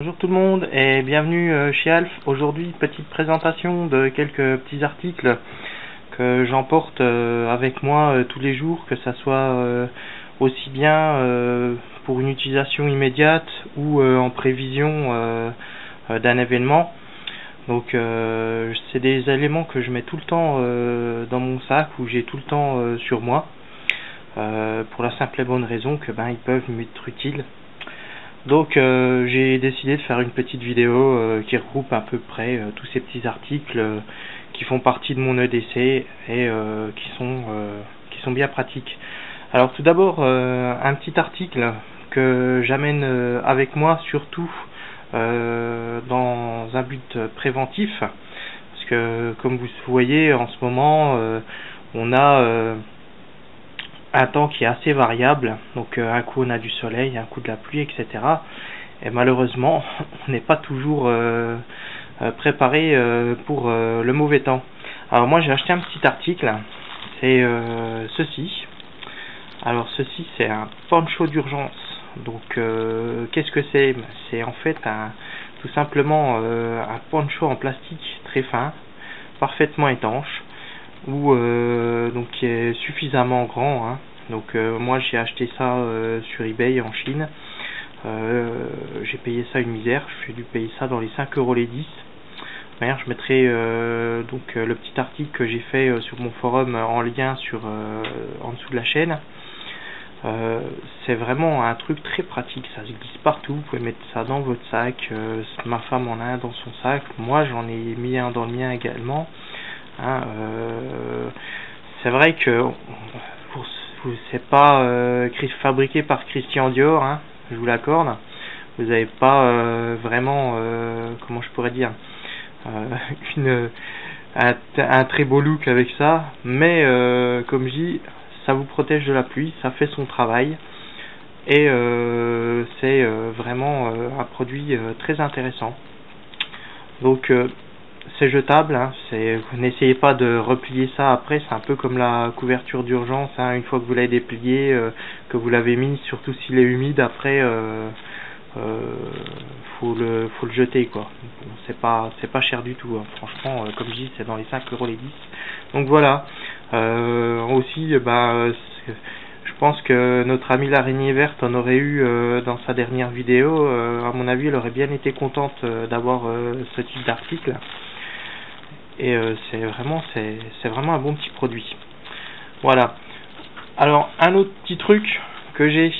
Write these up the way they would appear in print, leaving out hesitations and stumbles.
Bonjour tout le monde et bienvenue chez Alf. Aujourd'hui, petite présentation de quelques petits articles que j'emporte avec moi tous les jours, que ça soit aussi bien pour une utilisation immédiate ou en prévision d'un événement. Donc c'est des éléments que je mets tout le temps dans mon sac, ou j'ai tout le temps sur moi, pour la simple et bonne raison que ils peuvent m'être utiles. Donc j'ai décidé de faire une petite vidéo qui regroupe à peu près tous ces petits articles qui font partie de mon EDC et qui sont bien pratiques. Alors tout d'abord un petit article que j'amène avec moi, surtout dans un but préventif, parce que comme vous voyez en ce moment on a un temps qui est assez variable, donc un coup on a du soleil, un coup de la pluie, etc. Et malheureusement, on n'est pas toujours préparé pour le mauvais temps. Alors moi j'ai acheté un petit article, c'est ceci. Alors ceci c'est un poncho d'urgence. Donc qu'est-ce que c'est? C'est en fait tout simplement un poncho en plastique très fin, parfaitement étanche, ou donc qui est suffisamment grand, hein. Donc moi j'ai acheté ça sur eBay en Chine. J'ai payé ça une misère, j'ai dû payer ça dans les 5 € les 10. D'ailleurs je mettrai donc le petit article que j'ai fait sur mon forum en lien sur en dessous de la chaîne. C'est vraiment un truc très pratique, ça se glisse partout, vous pouvez mettre ça dans votre sac, ma femme en a un dans son sac, moi j'en ai mis un dans le mien également, hein. C'est vrai que c'est pas fabriqué par Christian Dior, hein, je vous l'accorde, vous n'avez pas vraiment, comment je pourrais dire, un très beau look avec ça, mais comme je dis, ça vous protège de la pluie, ça fait son travail, et c'est vraiment un produit très intéressant. Donc c'est jetable, hein, vous n'essayez pas de replier ça après, c'est un peu comme la couverture d'urgence, hein, une fois que vous l'avez déplié, que vous l'avez mis, surtout s'il est humide, après faut le jeter, quoi. Bon, c'est pas cher du tout, hein. Franchement, comme je dis, c'est dans les 5 € les 10. Donc voilà. Aussi, je pense que notre amie l'araignée verte en aurait eu dans sa dernière vidéo. À mon avis, elle aurait bien été contente d'avoir ce type d'article. Et c'est vraiment un bon petit produit. Voilà. Alors un autre petit truc que j'ai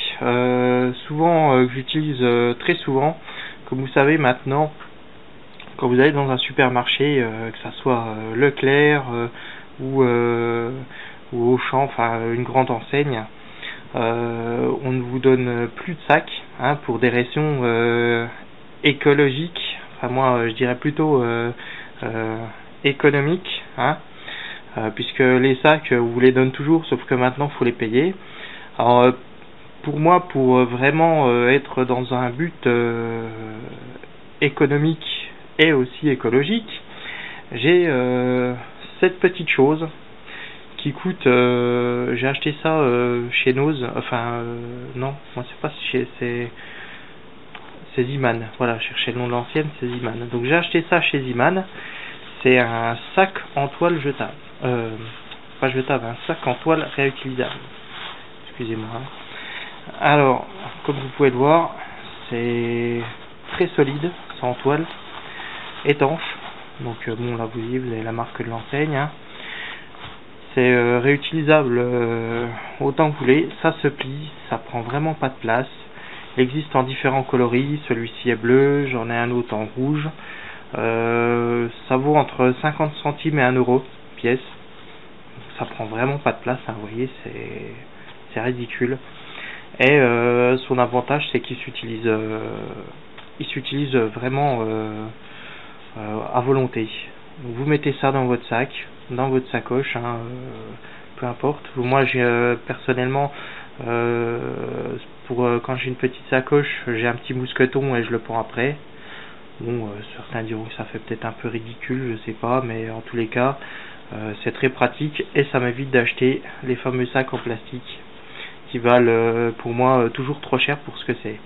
souvent, que j'utilise très souvent, comme vous savez maintenant, quand vous allez dans un supermarché, que ça soit Leclerc ou Auchan, enfin une grande enseigne, on ne vous donne plus de sacs, hein, pour des raisons écologiques, enfin moi je dirais plutôt économique, hein, puisque les sacs on vous les donne toujours, sauf que maintenant il faut les payer. Alors pour moi, pour vraiment être dans un but économique et aussi écologique, j'ai cette petite chose qui coûte, j'ai acheté ça chez Noz, enfin non, moi c'est pas chez, c'est Ziman, voilà, je cherchais le nom de l'ancienne, c'est Ziman. Donc j'ai acheté ça chez Ziman. C'est un sac en toile jetable, pas jetable, un sac en toile réutilisable, excusez-moi. Alors comme vous pouvez le voir, c'est très solide, c'est en toile, étanche, donc bon là vous voyez, vous avez la marque de l'enseigne, hein. C'est réutilisable autant que vous voulez, ça se plie, ça prend vraiment pas de place. Il existe en différents coloris, celui-ci est bleu, j'en ai un autre en rouge. Ça vaut entre 50 centimes et 1 € pièce. Ça prend vraiment pas de place, hein, vous voyez, c'est ridicule. Et son avantage, c'est qu'il s'utilise vraiment à volonté. Donc, vous mettez ça dans votre sac, dans votre sacoche, hein, peu importe. Moi personnellement, quand j'ai une petite sacoche, j'ai un petit mousqueton et je le prends après. Bon, certains diront que ça fait peut-être un peu ridicule, je sais pas, mais en tous les cas, c'est très pratique et ça m'évite d'acheter les fameux sacs en plastique qui valent pour moi toujours trop cher pour ce que c'est.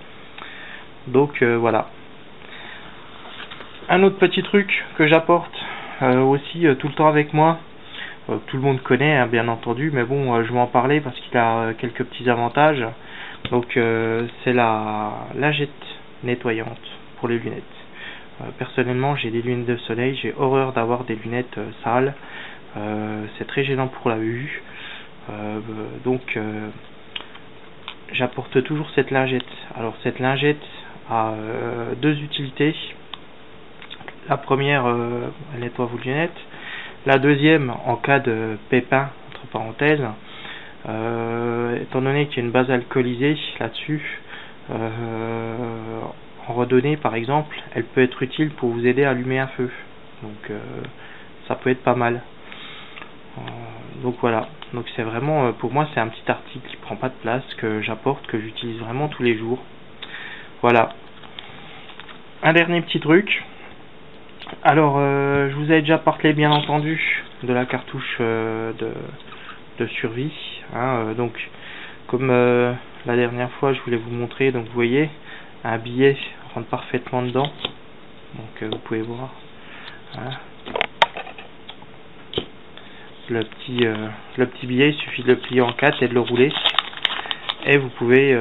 Donc voilà. Un autre petit truc que j'apporte aussi tout le temps avec moi, tout le monde connaît hein, bien entendu, mais bon je vais en parler parce qu'il a quelques petits avantages. Donc c'est la lingette nettoyante pour les lunettes. Personnellement j'ai des lunettes de soleil, j'ai horreur d'avoir des lunettes sales, c'est très gênant pour la vue, donc j'apporte toujours cette lingette. Alors cette lingette a deux utilités. La première, elle nettoie vos lunettes. La deuxième, en cas de pépin, entre parenthèses, étant donné qu'il y a une base alcoolisée là-dessus, en randonnée par exemple, elle peut être utile pour vous aider à allumer un feu. Donc ça peut être pas mal. Donc voilà, donc c'est vraiment, pour moi c'est un petit article qui prend pas de place, que j'apporte, que j'utilise vraiment tous les jours. Voilà. Un dernier petit truc. Alors je vous avais déjà parlé bien entendu de la cartouche de survie. Hein, donc comme la dernière fois je voulais vous montrer, donc vous voyez, un billet rentre parfaitement dedans. Donc vous pouvez voir. Hein. Le petit billet, il suffit de le plier en 4 et de le rouler. Et vous pouvez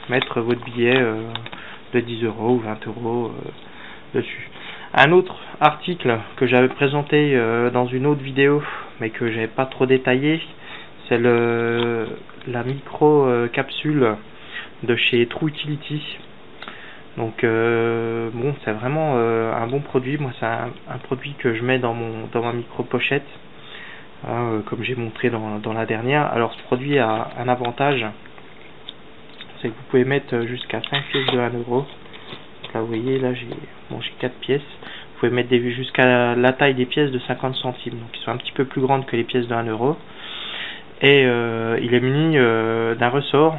mettre votre billet de 10 € ou 20 € dessus. Un autre article que j'avais présenté dans une autre vidéo, mais que j'avais pas trop détaillé, c'est la micro capsule de chez True Utility. Donc bon, c'est vraiment un bon produit. Moi, c'est un produit que je mets dans ma micro pochette. Comme j'ai montré dans la dernière. Alors ce produit a un avantage, c'est que vous pouvez mettre jusqu'à 5 pièces de 1 €. Là vous voyez, là j'ai 4 pièces. Vous pouvez mettre jusqu'à la taille des pièces de 50 centimes, donc ils sont un petit peu plus grandes que les pièces de 1 €. Et il est muni d'un ressort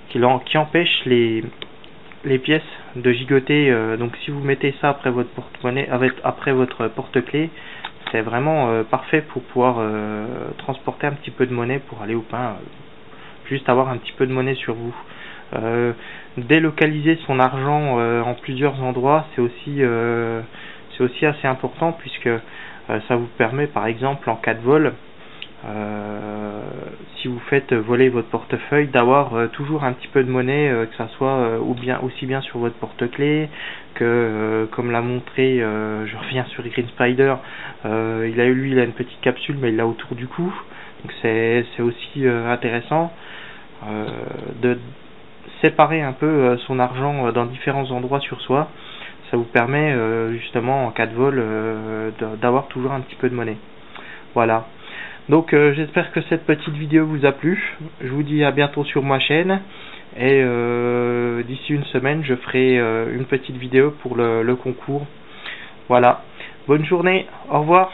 qui empêche les pièces de gigoter. Donc si vous mettez ça après votre porte-monnaie, après votre porte-clés, c'est vraiment parfait pour pouvoir transporter un petit peu de monnaie pour aller au pain, juste avoir un petit peu de monnaie sur vous. Délocaliser son argent en plusieurs endroits, c'est aussi assez important, puisque ça vous permet par exemple en cas de vol, si vous faites voler votre portefeuille, d'avoir toujours un petit peu de monnaie, que ça soit aussi bien sur votre porte-clés que comme l'a montré, je reviens sur Green Spider, il a une petite capsule, mais il l'a autour du cou, donc c'est aussi intéressant de séparer un peu son argent dans différents endroits sur soi. Ça vous permet justement en cas de vol d'avoir toujours un petit peu de monnaie. Voilà. Donc j'espère que cette petite vidéo vous a plu. Je vous dis à bientôt sur ma chaîne. Et d'ici une semaine, je ferai une petite vidéo pour le concours. Voilà. Bonne journée. Au revoir.